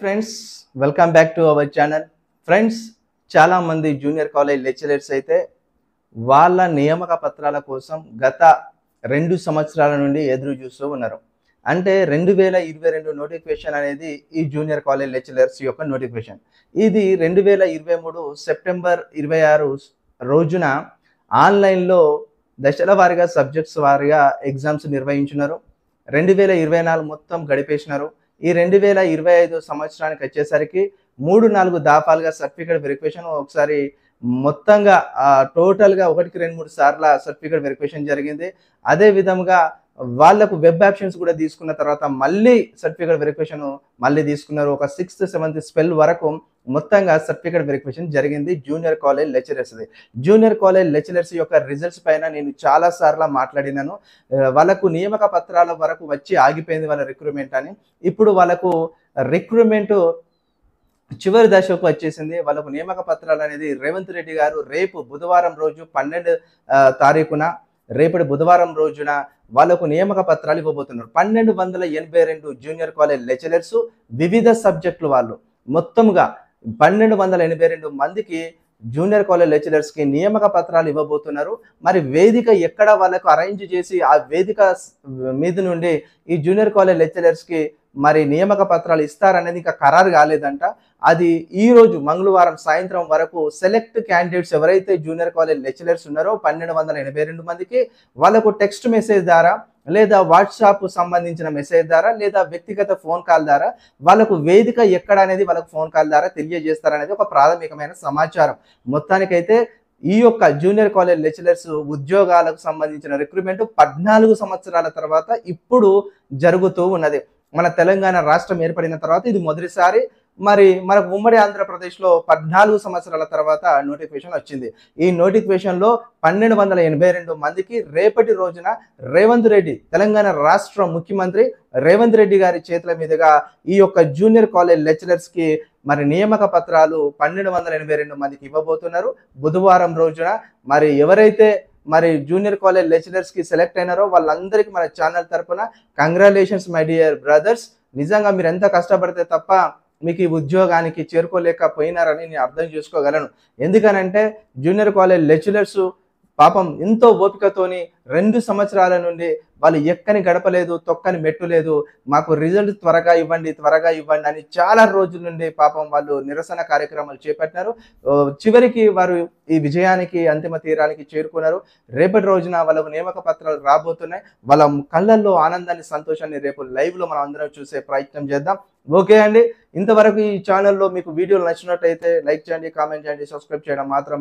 Friends, welcome back to our channel. Friends, చాలా మంది junior college lecturers అయితే వాళ్ళ నియామక పత్రాల కోసం గత 2 సంవత్సరాల నుండి ఎదురు చూస్తూ ఉన్నారు. అంటే 2022 నోటిఫికేషన్ అనేది ఈ జూనియర్ కాలేజ్ లెక్చరర్స్ యొక్క నోటిఫికేషన్. ఇది 2023 సెప్టెంబర్ 26 రోజున ఆన్లైన్లో దశల వారీగా సబ్జెక్ట్స్ వారీగా ఎగ్జామ్స్ నిర్వహించినారు. 2024 మొత్తం గడిపేసినారు. ఈ 2025 సంవత్సరానికి వచ్చేసరికి 3-4 దఫాలుగా సర్టిఫికేట్ వెరిఫికేషన్ ఒకసారి మొత్తంగా టోటల్గా 1-2-3 సార్ల సర్టిఫికేట్ వెరిఫికేషన్ జరిగింది. అదే విధంగా వాళ్ళకు వెబ్ ఆప్షన్స్ కూడా తీసుకున్న తర్వాత మళ్ళీ సర్టిఫికేట్ వెరిఫికేషన్ మళ్ళీ తీసుకున్నారు. ఒక 6th 7th స్పెల్ వరకు మొత్తంగా సర్టిఫికేట్ వెరిఫికేషన్ జరిగింది జూనియర్ కాలేజ్ లెక్చరర్స్ది. జూనియర్ కాలేజ్ లెక్చరర్స్ యొక్క రిజల్ట్స్ పైన నేను చాలా సార్లు మాట్లాడినాను. వాళ్ళకు నియామక పత్రాల వరకు వచ్చి ఆగిపోయింది వాళ్ళ రిక్రూట్మెంట్ అని. ఇప్పుడు వాళ్ళకు రిక్రూట్మెంట్ చివరి దశకు వచ్చేసింది. వాళ్ళకు నియామక పత్రాలు అనేది రేవంత్ రెడ్డి గారు రేపు బుధవారం రోజు 12 తారీఖున రేపటి బుధవారం రోజున వాళ్ళకు నియామక పత్రాలు ఇవ్వబోతున్నారు. 1282 జూనియర్ కాలేజ్ లెక్చరర్స్ వివిధ సబ్జెక్టులు వాళ్ళు మొత్తంగా 1282 మందికి జూనియర్ కాలేజ్ లెక్చరర్స్కి నియామక పత్రాలు ఇవ్వబోతున్నారు. మరి వేదిక ఎక్కడ వాళ్ళకు అరేంజ్ చేసి ఆ వేదిక మీద నుండి ఈ జూనియర్ కాలేజ్ లెక్చరర్స్కి మరి నియామక పత్రాలు ఇస్తారనేది ఇంకా ఖరారు కాలేదంట. అది ఈ రోజు మంగళవారం సాయంత్రం వరకు సెలెక్ట్ క్యాండిడేట్స్ ఎవరైతే జూనియర్ కాలేజ్ లెక్చరర్స్ ఉన్నారో 1282 మందికి వాళ్ళకు టెక్స్ట్ మెసేజ్ ద్వారా లేదా వాట్సాప్ సంబంధించిన మెసేజ్ ద్వారా లేదా వ్యక్తిగత ఫోన్ కాల్ ద్వారా వాళ్ళకు వేదిక ఎక్కడ అనేది వాళ్ళకు ఫోన్ కాల్ ద్వారా తెలియజేస్తారనేది ఒక ప్రాథమికమైన సమాచారం. మొత్తానికైతే ఈ యొక్క జూనియర్ కాలేజ్ లెక్చరర్స్ ఉద్యోగాలకు సంబంధించిన రిక్రూట్మెంట్ 14 సంవత్సరాల తర్వాత ఇప్పుడు జరుగుతూ ఉన్నది. మన తెలంగాణ రాష్ట్రం ఏర్పడిన తర్వాత ఇది మొదటిసారి. మరి మనకు ఉమ్మడి ఆంధ్రప్రదేశ్లో 14 సంవత్సరాల తర్వాత నోటిఫికేషన్ వచ్చింది. ఈ నోటిఫికేషన్లో 1282 మందికి రేపటి రోజున రేవంత్ రెడ్డి, తెలంగాణ రాష్ట్ర ముఖ్యమంత్రి రేవంత్ రెడ్డి గారి చేతుల మీదుగా ఈ యొక్క జూనియర్ కాలేజ్ లెక్చరర్స్కి మరి నియామక పత్రాలు 1282 మందికి ఇవ్వబోతున్నారు. బుధవారం రోజున మరి ఎవరైతే మరి జూనియర్ కాలేజ్ లెక్చరర్స్కి సెలెక్ట్ అయినారో వాళ్ళందరికీ మన ఛానల్ తరపున కంగ్రాచులేషన్స్ మై డియర్ బ్రదర్స్. నిజంగా మీరు ఎంత కష్టపడితే తప్ప మీకు ఈ ఉద్యోగానికి చేరుకోలేకపోయినారని నేను అర్థం చేసుకోగలను. ఎందుకనంటే జూనియర్ కాలేజ్ లెక్చరర్స్ పాపం ఎంతో ఓపికతోని 2 సంవత్సరాల నుండి వాళ్ళు ఎక్కని గడపలేదు, తొక్కని మెట్టు లేదు, మాకు రిజల్ట్ త్వరగా ఇవ్వండి అని చాలా రోజుల నుండి పాపం వాళ్ళు నిరసన కార్యక్రమాలు చేపట్టినారు. చివరికి వారు ఈ విజయానికి అంతిమ తీరానికి చేరుకున్నారు. రేపటి రోజున వాళ్ళకు నియామక పత్రాలు రాబోతున్నాయి. వాళ్ళ కళ్ళల్లో ఆనందాన్ని, సంతోషాన్ని రేపు లైవ్లో మనం అందరం చూసే ప్రయత్నం చేద్దాం. ఓకే అండి, ఇంతవరకు ఈ ఛానల్లో మీకు వీడియోలు నచ్చినట్టయితే లైక్ చేయండి, కామెంట్ చేయండి, సబ్స్క్రైబ్ చేయడం మాత్రం